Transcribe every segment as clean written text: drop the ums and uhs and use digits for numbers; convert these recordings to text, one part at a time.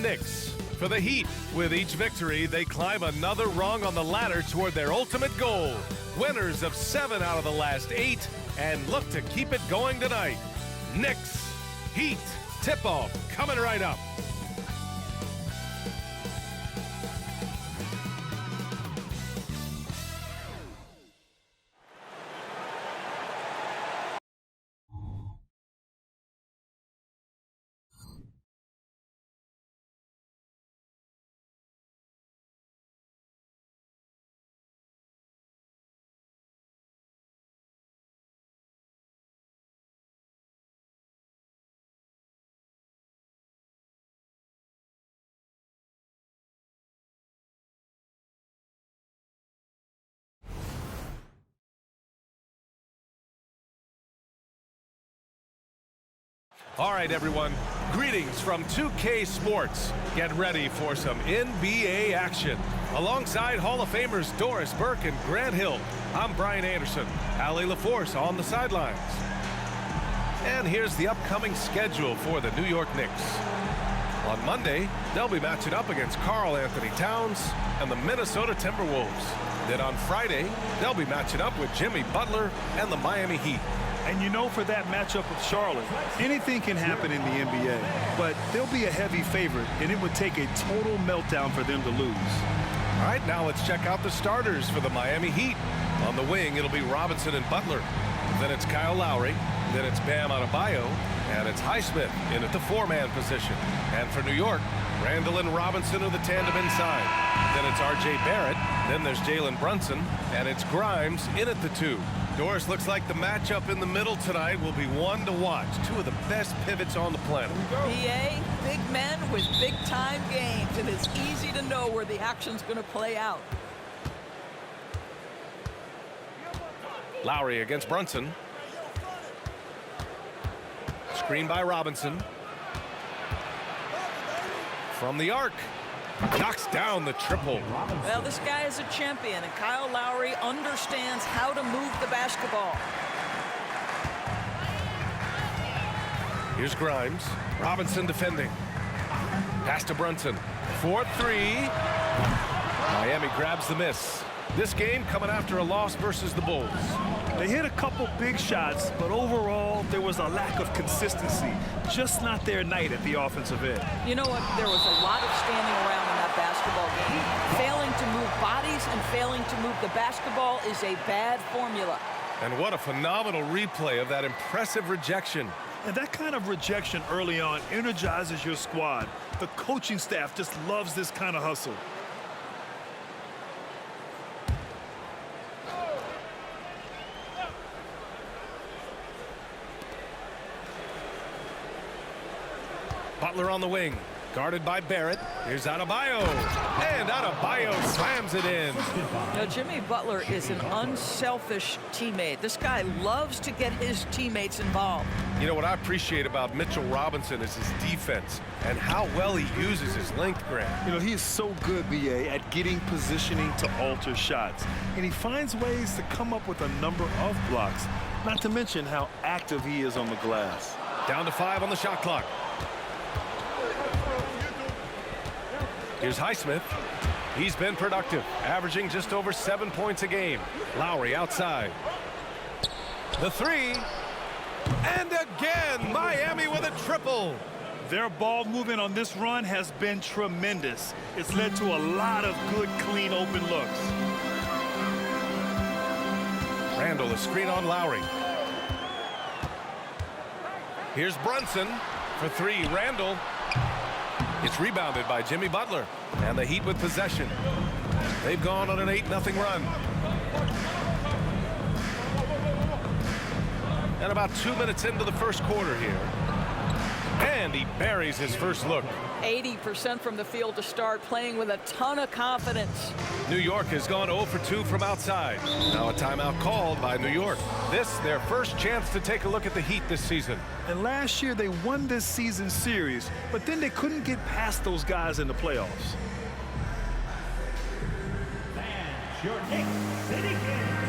Knicks. For the Heat, with each victory, they climb another rung on the ladder toward their ultimate goal. Winners of 7 out of the last 8 and look to keep it going tonight. Knicks, Heat, tip-off coming right up. All right, everyone. Greetings from 2K Sports. Get ready for some NBA action. Alongside Hall of Famers Doris Burke and Grant Hill, I'm Brian Anderson. Allie LaForce on the sidelines. And here's the upcoming schedule for the New York Knicks. On Monday, they'll be matching up against Karl Anthony Towns and the Minnesota Timberwolves. Then on Friday, they'll be matching up with Jimmy Butler and the Miami Heat. And you know, for that matchup with Charlotte, anything can happen in the NBA, but they'll be a heavy favorite, and it would take a total meltdown for them to lose. All right, now let's check out the starters for the Miami Heat. On the wing, it'll be Robinson and Butler. Then it's Kyle Lowry. Then it's Bam Adebayo. And it's Highsmith in at the 4-man position. And for New York, Randall and Robinson are the tandem inside. Then it's R.J. Barrett. Then there's Jalen Brunson. And it's Grimes in at the 2. Doris, looks like the matchup in the middle tonight will be one to watch. Two of the best pivots on the planet. BA, big men with big-time games, and it's easy to know where the action's going to play out. Lowry against Brunson. Screen by Robinson. From the arc. Knocks down the triple. Well, this guy is a champion, and Kyle Lowry understands how to move the basketball. Here's Grimes. Robinson defending. Pass to Brunson. 4-3. Miami grabs the miss. This game coming after a loss versus the Bulls. They hit a couple big shots, but overall, there was a lack of consistency. Just not their night at the offensive end. You know what? There was a lot of standing around in that basketball game. Failing to move bodies and failing to move the basketball is a bad formula. And what a phenomenal replay of that impressive rejection. And that kind of rejection early on energizes your squad. The coaching staff just loves this kind of hustle. Butler on the wing, guarded by Barrett. Here's Adebayo, and Adebayo slams it in. Now, Jimmy Butler is an unselfish teammate. This guy loves to get his teammates involved. You know what I appreciate about Mitchell Robinson is his defense and how well he uses his length, Grant. You know, he is so good, BA, at getting positioning to alter shots. And he finds ways to come up with a number of blocks, not to mention how active he is on the glass. Down to 5 on the shot clock. Here's Highsmith. He's been productive, averaging just over 7 points a game. Lowry outside. The 3. And again, Miami with a triple. Their ball movement on this run has been tremendous. It's led to a lot of good, clean, open looks. Randall, a screen on Lowry. Here's Brunson for 3. Randall. It's rebounded by Jimmy Butler. And the Heat with possession. They've gone on an 8-0 run. And about 2 minutes into the first quarter here. And he buries his first look. 80% from the field to start, playing with a ton of confidence. New York has gone 0 for 2 from outside. Now a timeout called by New York. This, their first chance to take a look at the Heat this season. And last year, they won this season series, but then they couldn't get past those guys in the playoffs. Fans, your Knicks City Kings.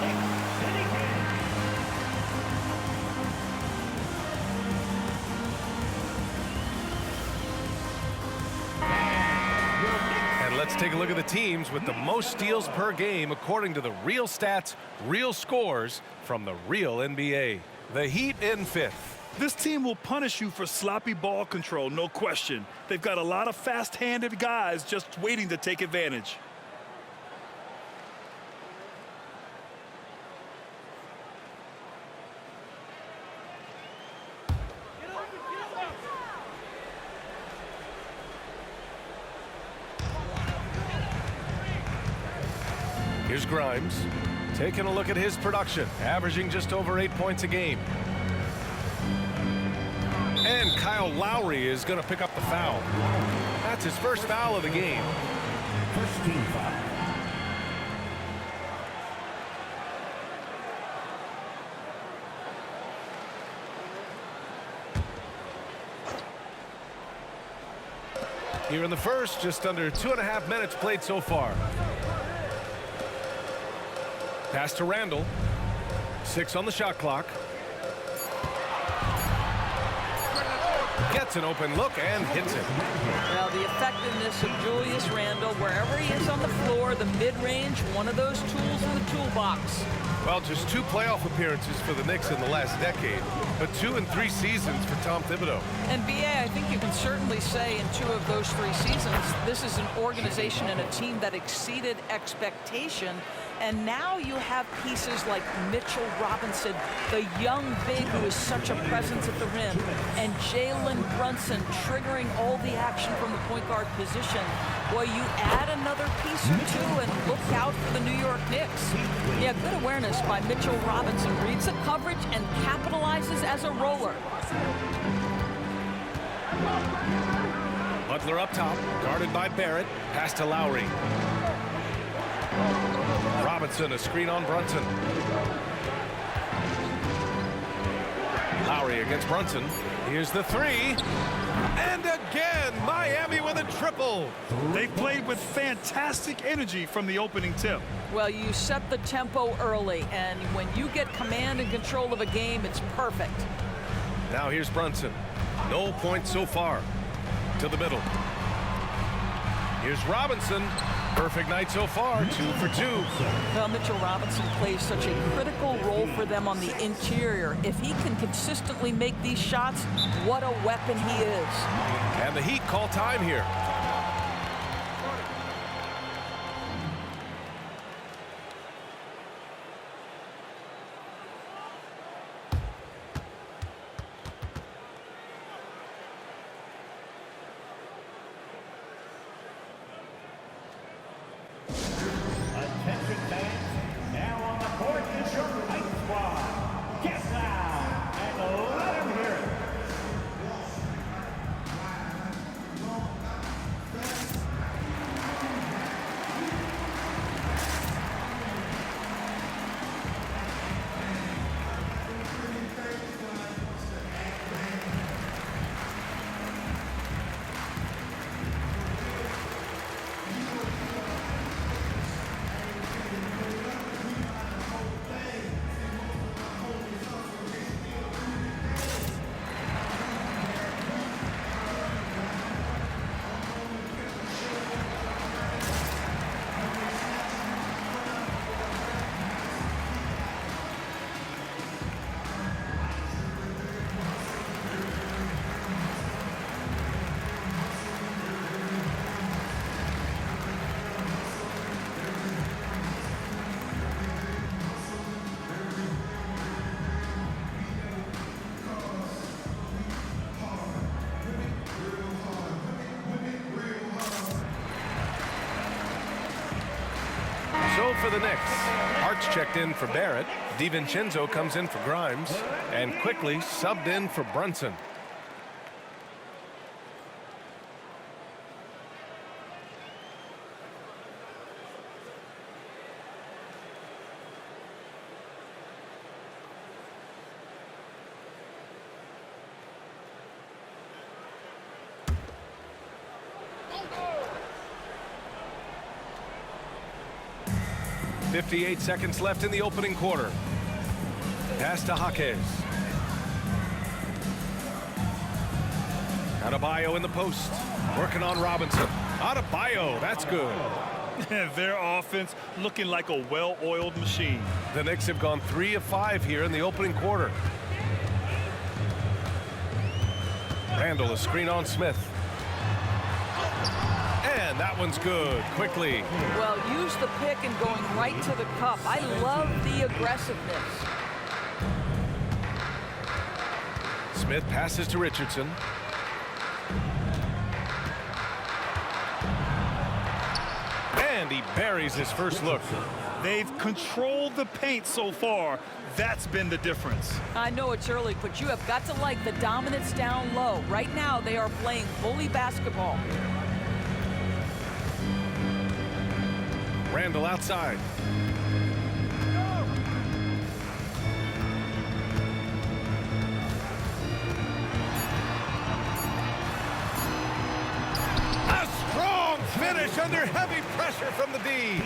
Knicks City Kings. And let's take a look at the teams with the most steals per game according to the real stats, real scores from the real NBA. The Heat in 5th. This team will punish you for sloppy ball control, no question. They've got a lot of fast-handed guys just waiting to take advantage. Here's Grimes, taking a look at his production, averaging just over 8 points a game. And Kyle Lowry is going to pick up the foul. That's his first foul of the game. First team foul. Here in the first, just under 2.5 minutes played so far. Pass to Randall. 6 on the shot clock. Gets an open look and hits it. Well, the effectiveness of Julius Randle, wherever he is on the floor, the mid-range, one of those tools in the toolbox. Well, just 2 playoff appearances for the Knicks in the last decade, but 2 in 3 seasons for Tom Thibodeau. And B.A., I think you can certainly say in 2 of those 3 seasons, this is an organization and a team that exceeded expectation. And now you have pieces like Mitchell Robinson, the young big who is such a presence at the rim, and Jalen Brunson triggering all the action from the point guard position. Well, you add another piece or 2 and look out for the New York Knicks. Yeah, good awareness by Mitchell Robinson. Reads the coverage and capitalizes as a roller. Butler up top, guarded by Barrett. Pass to Lowry. Robinson, a screen on Brunson. Lowry against Brunson. Here's the 3. And again, Miami with a triple. They played with fantastic energy from the opening tip. Well, you set the tempo early, and when you get command and control of a game, it's perfect. Now here's Brunson. No points so far. To the middle. Here's Robinson. Perfect night so far, 2 for 2. Well, Mitchell Robinson plays such a critical role for them on the interior. If he can consistently make these shots, what a weapon he is. And the Heat call time here. Attention fans, now on the court is your fight squad. Get loud and let them hear it. So for the Knicks, Hart's checked in for Barrett. DiVincenzo comes in for Grimes and quickly subbed in for Brunson. 58 seconds left in the opening quarter. Pass to Jaquez. Adebayo in the post. Working on Robinson. Adebayo, that's good. Their offense looking like a well-oiled machine. The Knicks have gone 3 of 5 here in the opening quarter. Randall, a screen on Smith. And that one's good. Quickly. Well, use the pick and going right to the cup. I love the aggressiveness. Smith passes to Richardson. And he buries his first look. They've controlled the paint so far. That's been the difference. I know it's early, but you have got to like the dominance down low. Right now, they are playing bully basketball. Randall outside. A strong finish under heavy pressure from the D.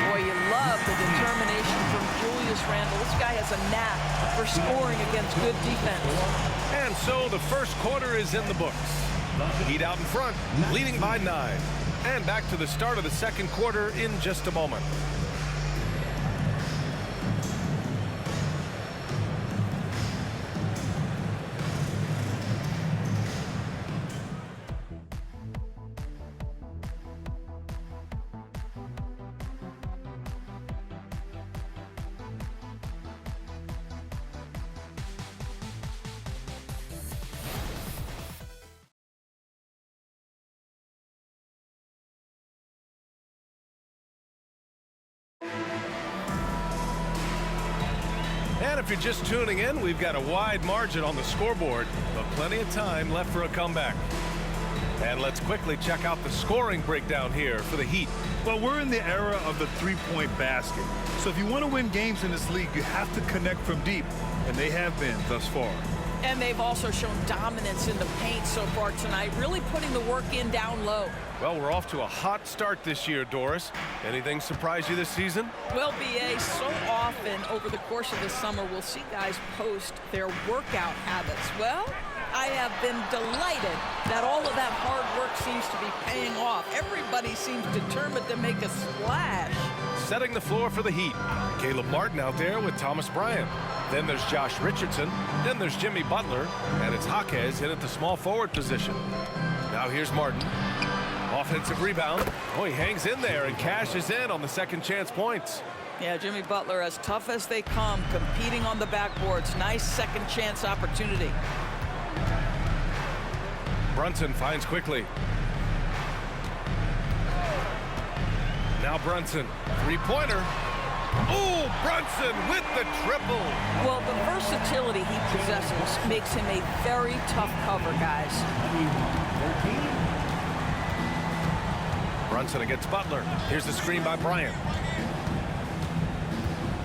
Boy, you love the determination from Julius Randle. This guy has a knack for scoring against good defense. And so the first quarter is in the books. Heat out in front, leading by 9. And back to the start of the second quarter in just a moment. And if you're just tuning in, we've got a wide margin on the scoreboard, but plenty of time left for a comeback. And let's quickly check out the scoring breakdown here for the Heat. Well, we're in the era of the three-point basket. So if you want to win games in this league, you have to connect from deep, and they have been thus far. And they've also shown dominance in the paint so far tonight, really putting the work in down low. Well, we're off to a hot start this year, Doris. Anything surprise you this season? Well, BA, so often over the course of the summer, we'll see guys post their workout habits. Well, I have been delighted that all of that hard work seems to be paying off. Everybody seems determined to make a splash. Setting the floor for the Heat. Caleb Martin out there with Thomas Bryant. Then there's Josh Richardson. Then there's Jimmy Butler. And it's Jaquez in at the small forward position. Now here's Martin. Offensive rebound. Oh, he hangs in there and cashes in on the second chance points. Yeah, Jimmy Butler, as tough as they come, competing on the backboards. Nice second chance opportunity. Brunson finds quickly. Now Brunson, three-pointer. Oh, Brunson with the triple. Well, the versatility he possesses makes him a very tough cover, guys. Brunson against Butler. Here's the screen by Bryant.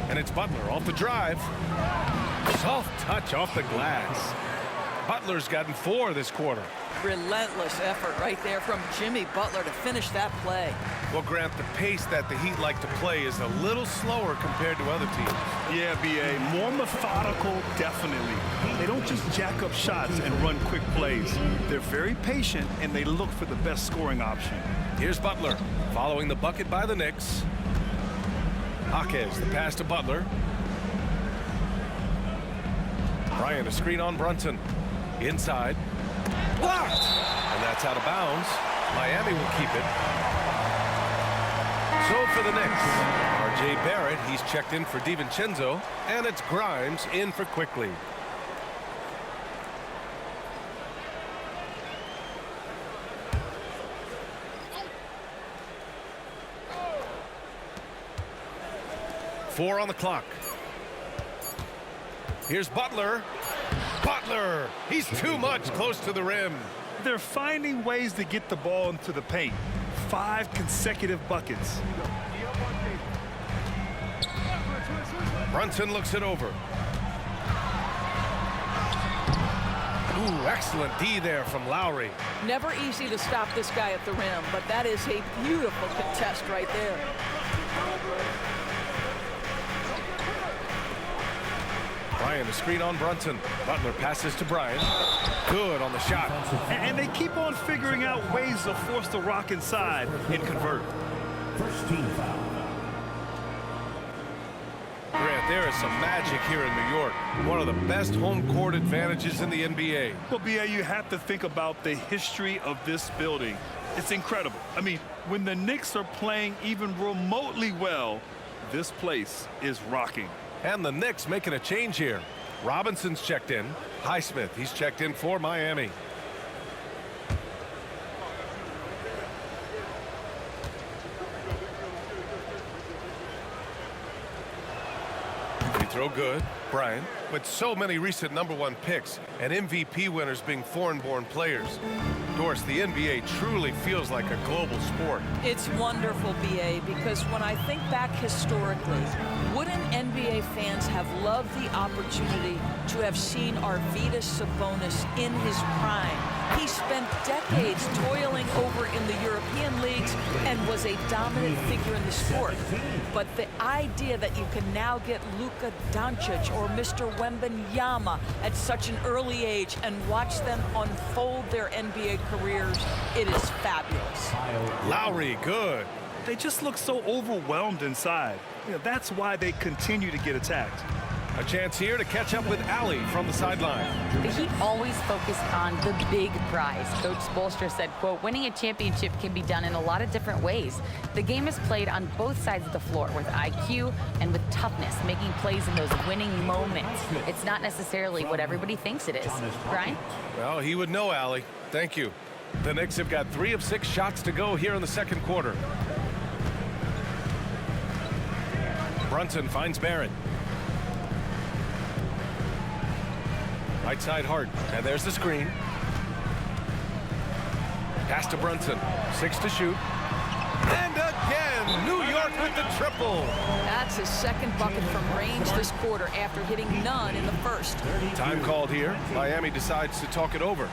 And it's Butler off the drive. Soft touch off the glass. Butler's gotten 4 this quarter. Relentless effort right there from Jimmy Butler to finish that play. Well, Grant, the pace that the Heat like to play is a little slower compared to other teams. Yeah, B.A., more methodical, definitely. They don't just jack up shots and run quick plays. They're very patient, and they look for the best scoring option. Here's Butler, following the bucket by the Knicks. Jaquez, the pass to Butler. Bryant, a screen on Brunson. Inside. Blocked! And that's out of bounds. Miami will keep it. So for the Knicks, R.J. Barrett, he's checked in for DiVincenzo, and it's Grimes in for Quickly. Four on the clock. Here's Butler. Butler! He's too much close to the rim. They're finding ways to get the ball into the paint. 5 consecutive buckets. Brunson looks it over. Ooh, excellent D there from Lowry. Never easy to stop this guy at the rim, but that is a beautiful contest right there. Bryant, a screen on Brunson. Butler passes to Bryant. Good on the shot. And they keep on figuring out ways to force the Rock inside and convert. First team foul. Grant, there is some magic here in New York. One of the best home court advantages in the NBA. Well, B.A., you have to think about the history of this building. It's incredible. I mean, when the Knicks are playing even remotely well, this place is rocking. And the Knicks making a change here. Robinson's checked in. Highsmith, he's checked in for Miami. Free throw good. Bryant, with so many recent #1 picks and MVP winners being foreign-born players, Doris, the NBA truly feels like a global sport. It's wonderful, BA, because when I think back historically, wouldn't NBA fans have loved the opportunity to have seen Arvydas Sabonis in his prime? He spent decades toiling over in the European leagues and was a dominant figure in the sport. But the idea that you can now get Luka Doncic or Mr. Wembanyama at such an early age and watch them unfold their NBA careers, it is fabulous. Lowry, good. They just look so overwhelmed inside. You know, that's why they continue to get attacked. A chance here to catch up with Allie from the sideline. The Heat always focus on the big prize. Coach Spoelstra said, quote, winning a championship can be done in a lot of different ways. The game is played on both sides of the floor with IQ and with toughness, making plays in those winning moments. It's not necessarily what everybody thinks it is. Brian? Well, he would know, Allie. Thank you. The Knicks have got 3 of 6 shots to go here in the second quarter. Brunson finds Barrett. Right side Hart, and there's the screen. Pass to Brunson, 6 to shoot. And again, New York with the triple. That's his second bucket from range this quarter after hitting none in the first. Time called here. Miami decides to talk it over.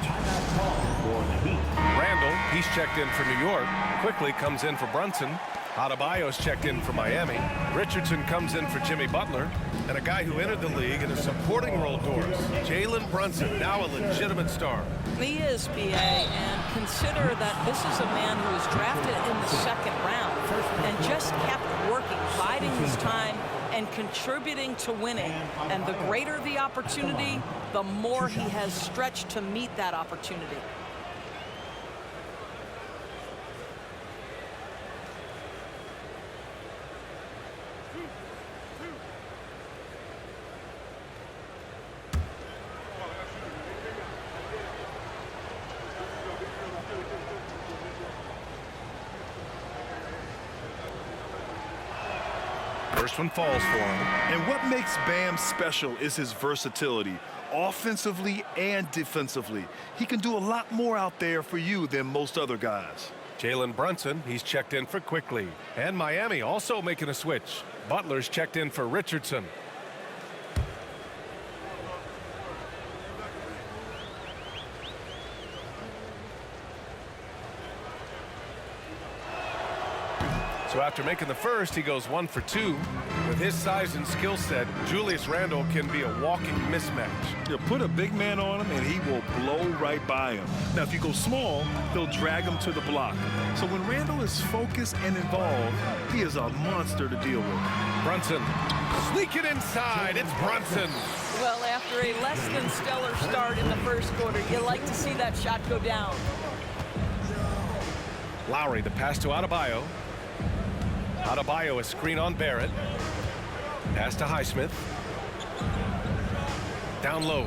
Timeout call for the Heat. Randall, he's checked in for New York. Quickly comes in for Brunson. Adebayo's checked in for Miami. Richardson comes in for Jimmy Butler. And a guy who entered the league in a supporting role, Doris. Jalen Brunson, now a legitimate star. He is, BA, and consider that this is a man who was drafted in the second round and just kept working, biding his time and contributing to winning. And the greater the opportunity, the more he has stretched to meet that opportunity. First one falls for him. And what makes Bam special is his versatility, offensively and defensively. He can do a lot more out there for you than most other guys. Jalen Brunson, he's checked in for Quickly. And Miami also making a switch. Butler's checked in for Richardson. So after making the first, he goes 1 for 2. With his size and skill set, Julius Randle can be a walking mismatch. You put a big man on him and he will blow right by him. Now, if you go small, he'll drag him to the block. So when Randle is focused and involved, he is a monster to deal with. Brunson, sneak it inside. It's Brunson. Well, after a less than stellar start in the first quarter, you like to see that shot go down. Lowry, the pass to Adebayo. Adebayo, a screen on Barrett. Pass to Highsmith. Down low.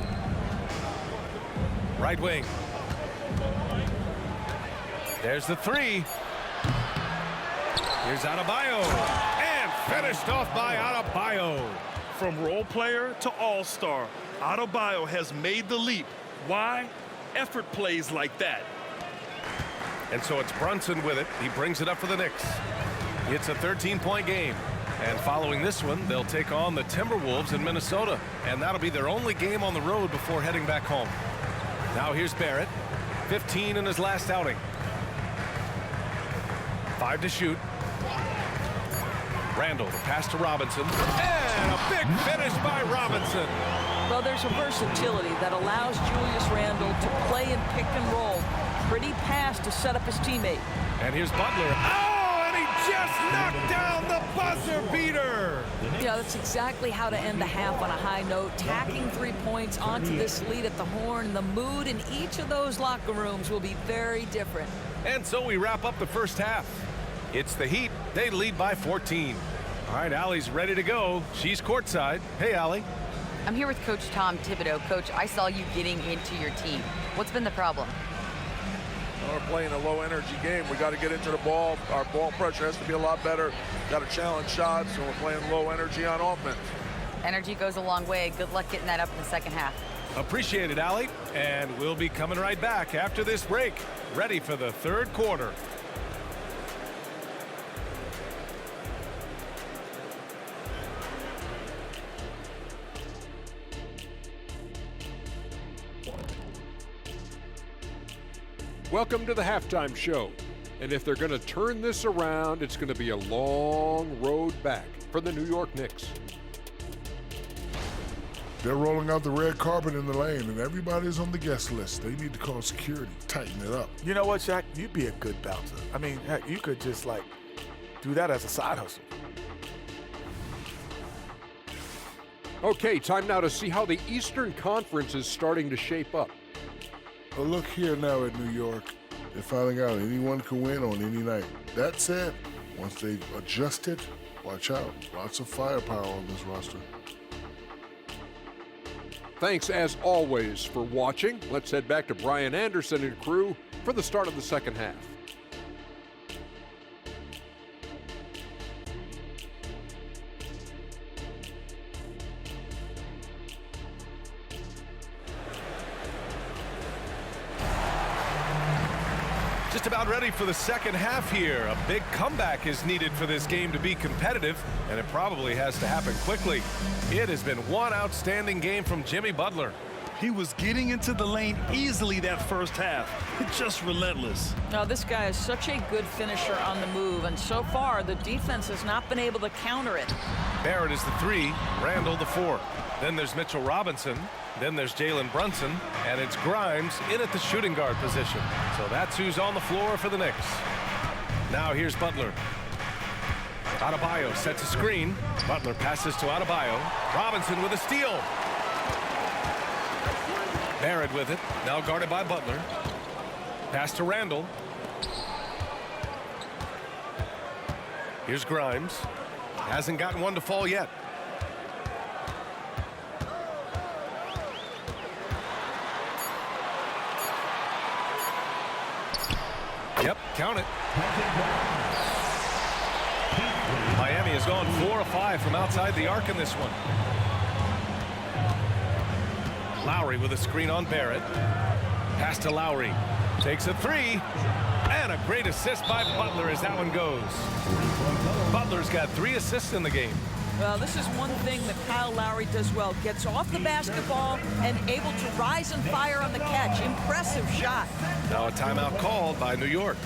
Right wing. There's the 3. Here's Adebayo. And finished off by Adebayo. From role player to all-star, Adebayo has made the leap. Why? Effort plays like that. And so it's Brunson with it. He brings it up for the Knicks. It's a 13-point game. And following this one, they'll take on the Timberwolves in Minnesota. And that'll be their only game on the road before heading back home. Now here's Barrett. 15 in his last outing. 5 to shoot. Randall, the pass to Robinson. And And a big finish by Robinson. Well, there's a versatility that allows Julius Randle to play in pick and roll. Pretty pass to set up his teammate. And here's Butler. Oh, and he just knocked down the buzzer beater. Yeah, that's exactly how to end the half on a high note. Tacking 3 points onto this lead at the horn. The mood in each of those locker rooms will be very different. And so we wrap up the first half. It's the Heat. They lead by 14. All right, Allie's ready to go. She's courtside. Hey, Allie. I'm here with Coach Tom Thibodeau. Coach, I saw you getting into your team. What's been the problem? We're playing a low-energy game. We got to get into the ball. Our ball pressure has to be a lot better. Got to challenge shots, and we're playing low energy on offense. Energy goes a long way. Good luck getting that up in the second half. Appreciate it, Allie. And we'll be coming right back after this break. Ready for the third quarter. Welcome to the halftime show. And if they're going to turn this around, it's going to be a long road back for the New York Knicks. They're rolling out the red carpet in the lane, and everybody's on the guest list. They need to call security, tighten it up. You know what, Shaq? You'd be a good bouncer. I mean, heck, you could just, do that as a side hustle. Okay, time now to see how the Eastern Conference is starting to shape up. But look here now at New York. They're finding out anyone can win on any night. That said, once they adjust it, watch out. Lots of firepower on this roster. Thanks, as always, for watching. Let's head back to Brian Anderson and crew for the start of the second half. Just about ready for the second half here. A big comeback is needed for this game to be competitive, and it probably has to happen quickly. It has been one outstanding game from Jimmy Butler. He was getting into the lane easily that first half. It's just relentless. Now, this guy is such a good finisher on the move, and so far, the defense has not been able to counter it. Barrett is the 3, Randle the 4. Then there's Mitchell Robinson. Then there's Jalen Brunson, and it's Grimes in at the shooting guard position. So that's who's on the floor for the Knicks. Now here's Butler. Adebayo sets a screen. Butler passes to Adebayo. Robinson with a steal. Barrett with it, now guarded by Butler. Pass to Randle. Here's Grimes. Hasn't gotten one to fall yet. Yep, count it. Miami has gone 4 of 5 from outside the arc in this one. Lowry with a screen on Barrett. Pass to Lowry. Takes a 3. And a great assist by Butler as that one goes. Butler's got 3 assists in the game. Well, this is one thing that Kyle Lowry does well. Gets off the basketball and able to rise and fire on the catch. Impressive shot. Now a timeout called by New York.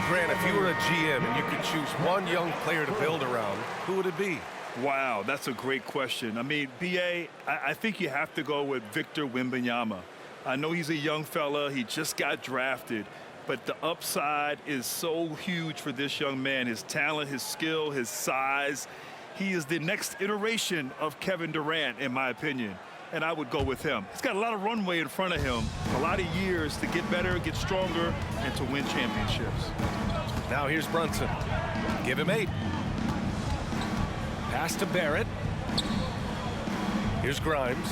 Grant, if you were a GM and you could choose one young player to build around, who would it be? Wow, that's a great question. I mean, B.A., I think you have to go with Victor Wembanyama. I know he's a young fella. He just got drafted. But the upside is so huge for this young man. His talent, his skill, his size. He is the next iteration of Kevin Durant, in my opinion. And I would go with him. He's got a lot of runway in front of him, a lot of years to get better, get stronger, and to win championships. Now here's Brunson. Give him 8. Pass to Barrett. Here's Grimes.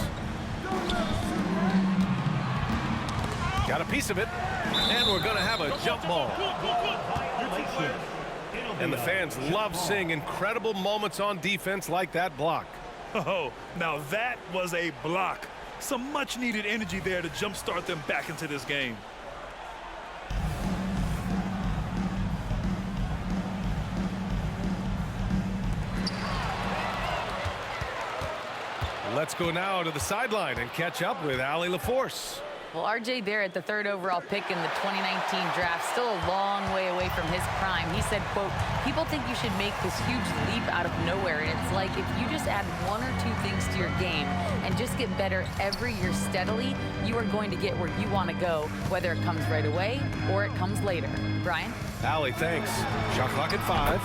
Got a piece of it. And we're going to have a jump ball. And the fans love seeing incredible moments on defense like that block. Oh, now that was a block. Some much-needed energy there to jumpstart them back into this game. Let's go now to the sideline and catch up with Allie LaForce. Well, R.J. Barrett, the 3rd overall pick in the 2019 draft, still a long way away from his prime. He said, quote, people think you should make this huge leap out of nowhere. And it's like if you just add 1 or 2 things to your game and just get better every year steadily, you are going to get where you want to go, whether it comes right away or it comes later. Brian? Allie, thanks. Shot clock at 5.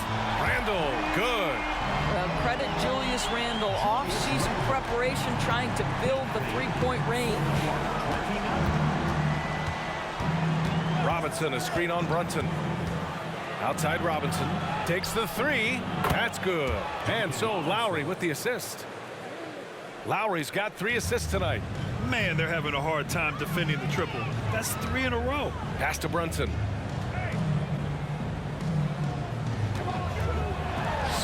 Randall, good. Credit Julius Randle, off-season preparation trying to build the three-point range. Robinson, a screen on Brunson. Outside Robinson, takes the 3. That's good. And so Lowry with the assist. Lowry's got 3 assists tonight. Man, they're having a hard time defending the triple. That's 3 in a row. Pass to Brunson.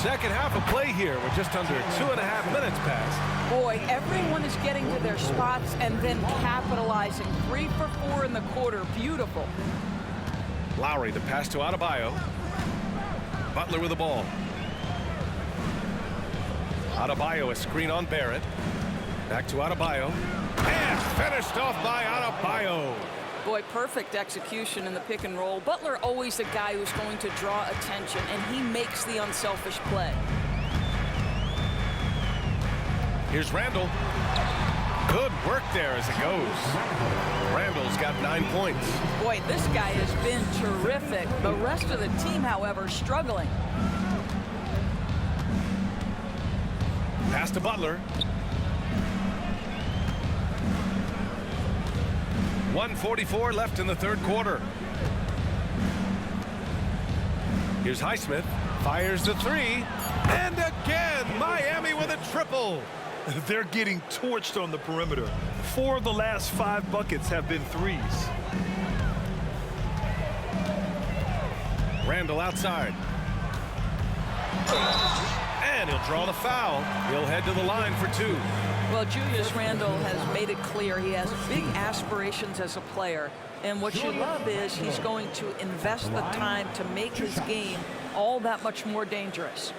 Second half of play here with just under 2.5 minutes passed. Boy, everyone is getting to their spots and then capitalizing. 3 for 4 in the quarter. Beautiful. Lowry, the pass to Adebayo. Butler with the ball. Adebayo, a screen on Barrett. Back to Adebayo. And finished off by Adebayo. Boy, perfect execution in the pick and roll. Butler always a guy who's going to draw attention, and he makes the unselfish play. Here's Randall. Good work there as it goes. Randall's got 9 points. Boy, this guy has been terrific. The rest of the team, however, struggling. Pass to Butler. 1:44 left in the 3rd quarter. Here's Highsmith. Fires the 3. And again, Miami with a triple. They're getting torched on the perimeter. 4 of the last 5 buckets have been 3s. Randall outside. And he'll draw the foul. He'll head to the line for 2. Well, Julius Randle has made it clear he has big aspirations as a player. And what you love is he's going to invest the time to make his game all that much more dangerous.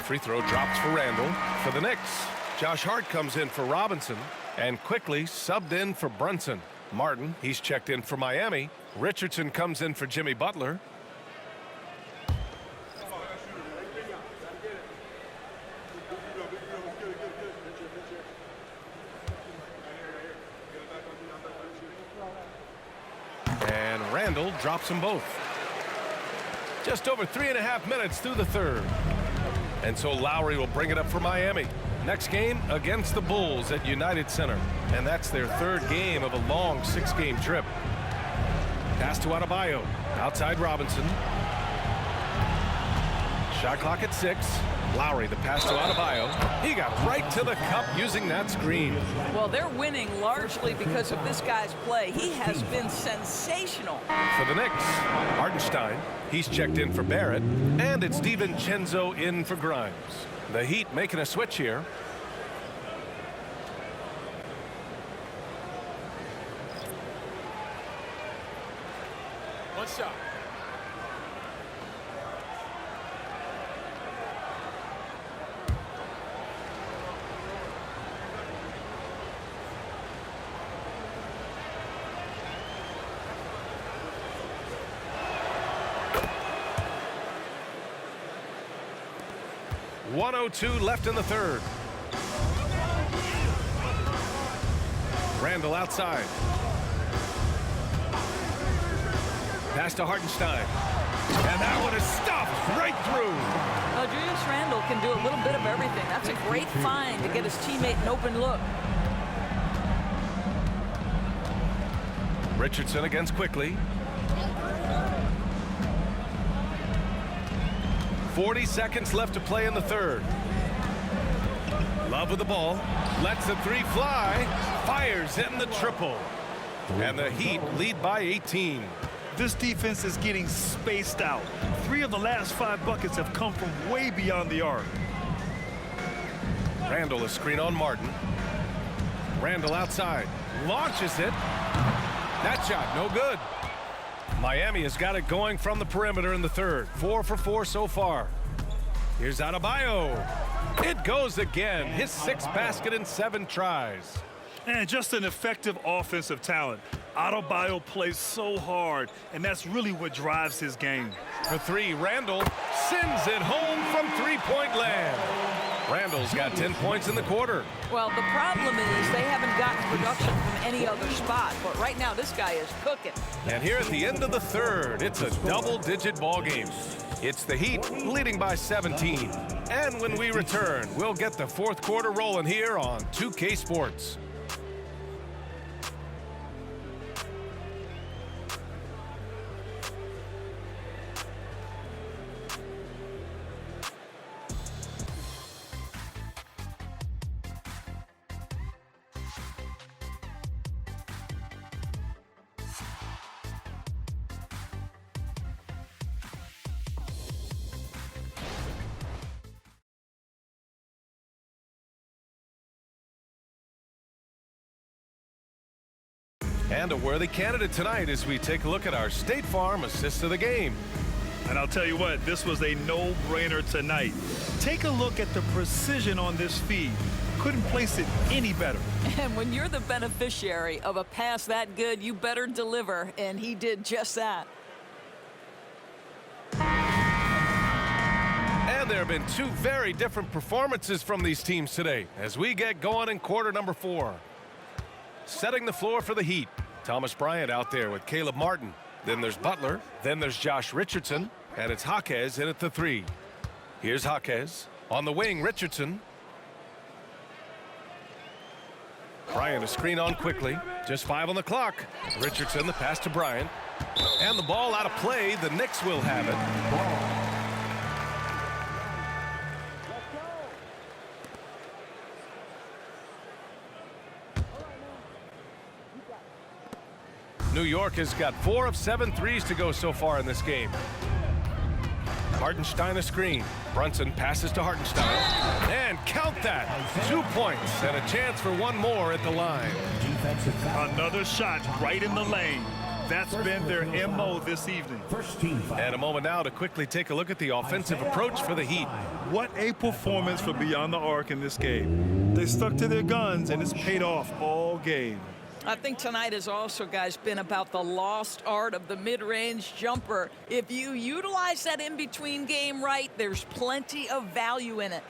Free throw drops for Randall. For the Knicks, Josh Hart comes in for Robinson and quickly subbed in for Brunson. Martin, he's checked in for Miami. Richardson comes in for Jimmy Butler. And Randall drops them both. Just over 3.5 minutes through the 3rd. And so Lowry will bring it up for Miami. Next game against the Bulls at United Center. And that's their 3rd game of a long 6-game trip. Pass to Adebayo. Outside Robinson. Shot clock at 6. Lowry, the pass to Adebayo. He got right to the cup using that screen. Well, they're winning largely because of this guy's play. He has been sensational. For the Knicks, Hartenstein. He's checked in for Barrett. And it's DiVincenzo in for Grimes. The Heat making a switch here. One shot. .102 left in the third. Randall outside. Pass to Hartenstein. And that one is stopped right through. Julius Randle can do a little bit of everything. That's a great find to get his teammate an open look. Richardson against Quickly. 40 seconds left to play in the third. Love with the ball. Lets the three fly. Fires in the triple. And the Heat lead by 18. This defense is getting spaced out. 3 of the last 5 buckets have come from way beyond the arc. Randall a screen on Martin. Randall outside. Launches it. That shot no good. Miami has got it going from the perimeter in the third. 4 for 4 so far. Here's Adebayo. It goes again. His 6th basket in 7 tries. And just an effective offensive talent. Adebayo plays so hard, and that's really what drives his game. For 3, Randall sends it home from three-point land. Randall's got 10 points in the quarter. Well, the problem is they haven't gotten production from any other spot, but right now this guy is cooking. And here at the end of the third, it's a double-digit ball game. It's the Heat leading by 17. And when we return, we'll get the fourth quarter rolling here on 2K Sports. And a worthy candidate tonight as we take a look at our State Farm assist of the game. And I'll tell you what, this was a no-brainer tonight. Take a look at the precision on this feed. Couldn't place it any better. And when you're the beneficiary of a pass that good, you better deliver, and he did just that. And there have been 2 very different performances from these teams today as we get going in quarter number 4. Setting the floor for the Heat. Thomas Bryant out there with Caleb Martin. Then there's Butler. Then there's Josh Richardson. And it's Jaquez in at the 3. Here's Jaquez. On the wing, Richardson. Bryant a screen on Quickly. Just 5 on the clock. Richardson the pass to Bryant. And the ball out of play. The Knicks will have it. New York has got 4 of 7 threes to go so far in this game. Hartenstein a screen. Brunson passes to Hartenstein. And count that. 2 points and a chance for 1 more at the line. Another shot right in the lane. That's been their MO this evening. And a moment now to quickly take a look at the offensive approach for the Heat. What a performance for beyond the arc in this game. They stuck to their guns, and it's paid off all game. I think tonight has also, guys, been about the lost art of the mid-range jumper. If you utilize that in-between game right, there's plenty of value in it.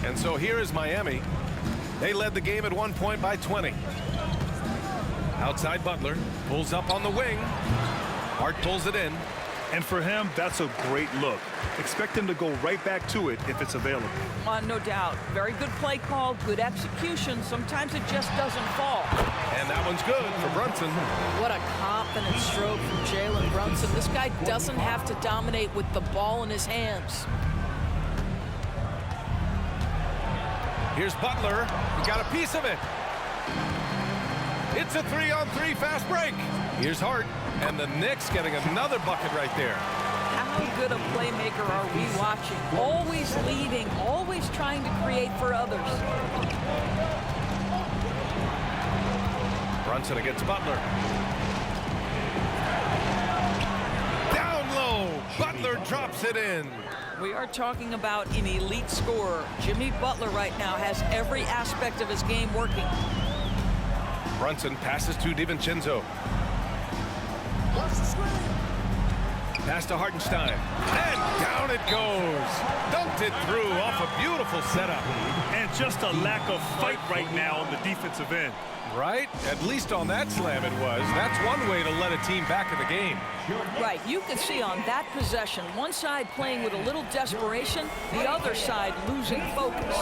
And so here is Miami. They led the game at 1 point by 20. Outside Butler. Pulls up on the wing. Hart pulls it in. And for him, that's a great look. Expect him to go right back to it if it's available. No doubt. Very good play call, good execution. Sometimes it just doesn't fall. And that one's good for Brunson. What a confident stroke from Jalen Brunson. This guy doesn't have to dominate with the ball in his hands. Here's Butler. He got a piece of it. It's a 3-on-3 fast break. Here's Hart. And the Knicks getting another bucket right there. How How good a playmaker are we watching? Always leading, always trying to create for others. Brunson against Butler. Down low. Butler drops it in. We are talking about an elite scorer. Jimmy Butler right now has every aspect of his game working. Brunson passes to DiVincenzo. Pass to Hartenstein. And down it goes. Dunked it through off a beautiful setup. And just a lack of fight right now on the defensive end. Right? At least on that slam it was. That's one way to let a team back in the game. Right. You can see on that possession, one side playing with a little desperation, the other side losing focus.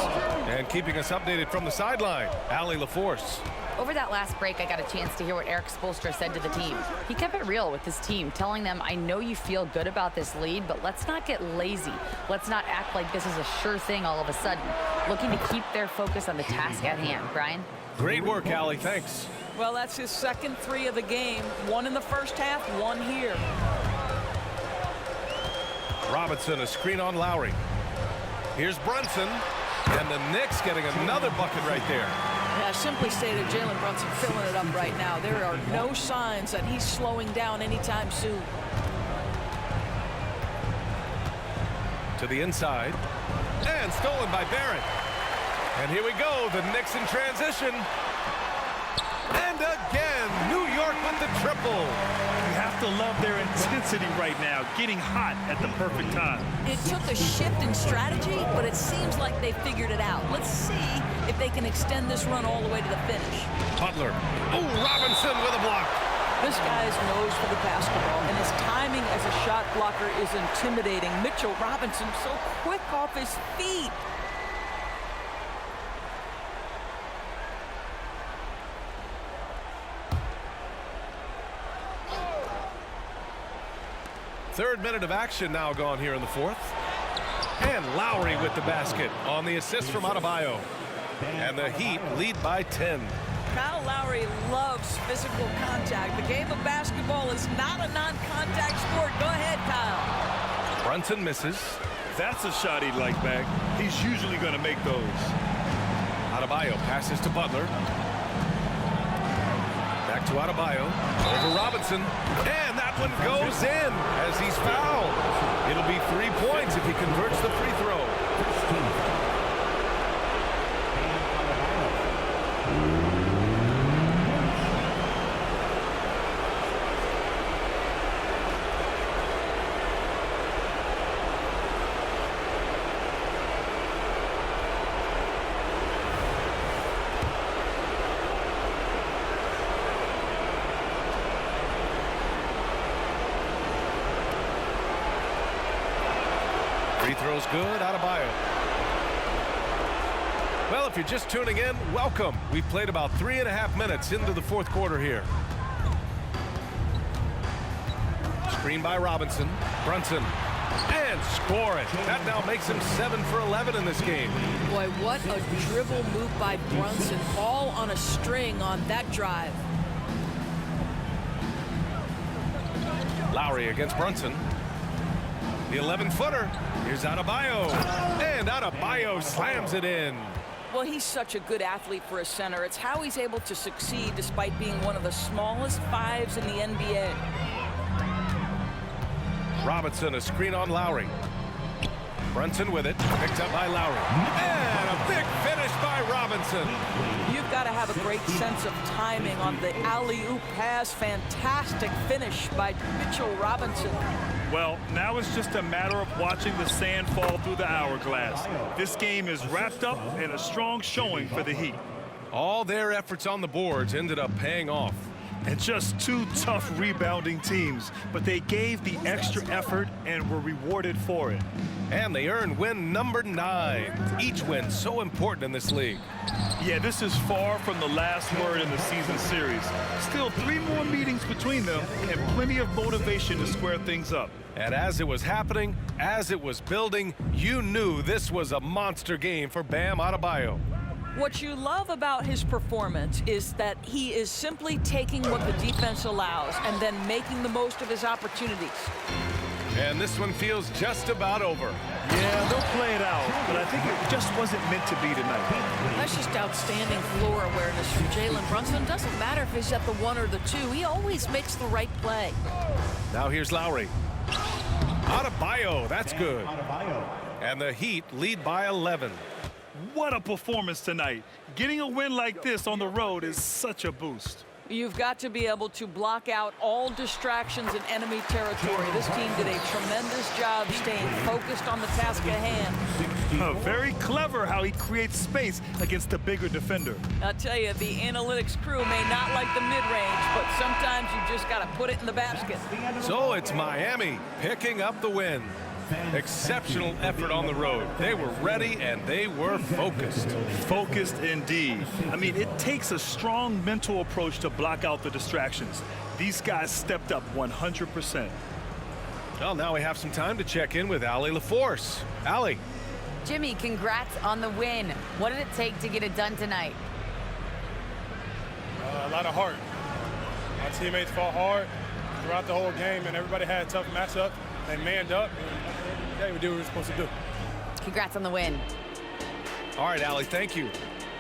And keeping us updated from the sideline, Allie LaForce. Over that last break, I got a chance to hear what Eric Spoelstra said to the team. He kept it real with his team, telling them, I know you feel good about this lead, but let's not get lazy. Let's not act like this is a sure thing all of a sudden. Looking to keep their focus on the task at hand. Brian? Great work, Allie. Thanks. Well, that's his second three of the game. One in the first half, one here. Robinson, a screen on Lowry. Here's Brunson, and the Knicks getting another bucket right there. Yeah, simply stated, Jalen Brunson filling it up right now. There are no signs that he's slowing down anytime soon. To the inside, and stolen by Barrett. And here we go, the Knicks in transition. And again, New York with the triple. You have to love their intensity right now, getting hot at the perfect time. It took a shift in strategy, but it seems like they figured it out. Let's see if they can extend this run all the way to the finish. Butler. Oh, Robinson with a block. This guy's nose for the basketball, and his timing as a shot blocker is intimidating. Mitchell Robinson so quick off his feet. Third minute of action now gone here in the fourth. And Lowry with the basket on the assist from Adebayo. And the Heat lead by 10. Kyle Lowry loves physical contact. The game of basketball is not a non-contact sport. Go ahead, Kyle. Brunson misses. That's a shot he'd like back. He's usually going to make those. Adebayo passes to Butler. Back to Adebayo. Over Robinson. And that one goes in as he's fouled. It'll be 3 points if he converts the free throw. Free throw's good, Adebayo. Well, if you're just tuning in, welcome. We've played about 3.5 minutes into the fourth quarter here. Screen by Robinson. Brunson. And score it. That now makes him 7 for 11 in this game. Boy, what a dribble move by Brunson. All on a string on that drive. Lowry against Brunson. The 11-footer. Here's Adebayo. And Adebayo slams it in. Well, he's such a good athlete for a center. It's how he's able to succeed despite being one of the smallest fives in the NBA. Robinson, a screen on Lowry. Brunson with it. Picked up by Lowry. And a big finish by Robinson. You've got to have a great sense of timing on the alley-oop pass. Fantastic finish by Mitchell Robinson. Well, now it's just a matter of watching the sand fall through the hourglass. This game is wrapped up in a strong showing for the Heat. All their efforts on the boards ended up paying off. And just two tough rebounding teams, but they gave the extra effort and were rewarded for it. And they earned win number 9. Each win so important in this league. Yeah, this is far from the last word in the season series. Still 3 more meetings between them and plenty of motivation to square things up. And as it was happening, as it was building, you knew this was a monster game for Bam Adebayo. What you love about his performance is that he is simply taking what the defense allows and then making the most of his opportunities. And this one feels just about over. Yeah, they'll play it out, but I think it just wasn't meant to be tonight. That's just outstanding floor awareness from Jalen Brunson. Doesn't matter if he's at the 1 or the 2. He always makes the right play. Now here's Lowry. Adebayo, that's good. And the Heat lead by 11. What a performance tonight. Getting a win like this on the road is such a boost. You've got to be able to block out all distractions in enemy territory. This team did a tremendous job staying focused on the task at hand. Very clever how he creates space against the bigger defender. I'll tell you, the analytics crew may not like the mid-range, but sometimes you just got to put it in the basket. So it's Miami picking up the win. Exceptional effort on the road. They were ready and they were focused. Focused indeed. I mean, it takes a strong mental approach to block out the distractions. These guys stepped up 100%. Well, now we have some time to check in with Allie LaForce. Allie. Jimmy, congrats on the win. What did it take to get it done tonight? A lot of heart. My teammates fought hard throughout the whole game, and everybody had a tough matchup. They manned up, and we did what we were supposed to do. Congrats on the win. All right, Allie, thank you.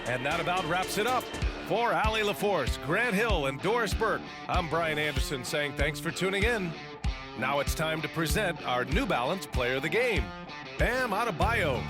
And that about wraps it up. For Allie LaForce, Grant Hill, and Doris Burke, I'm Brian Anderson saying thanks for tuning in. Now it's time to present our New Balance Player of the Game, Bam Adebayo.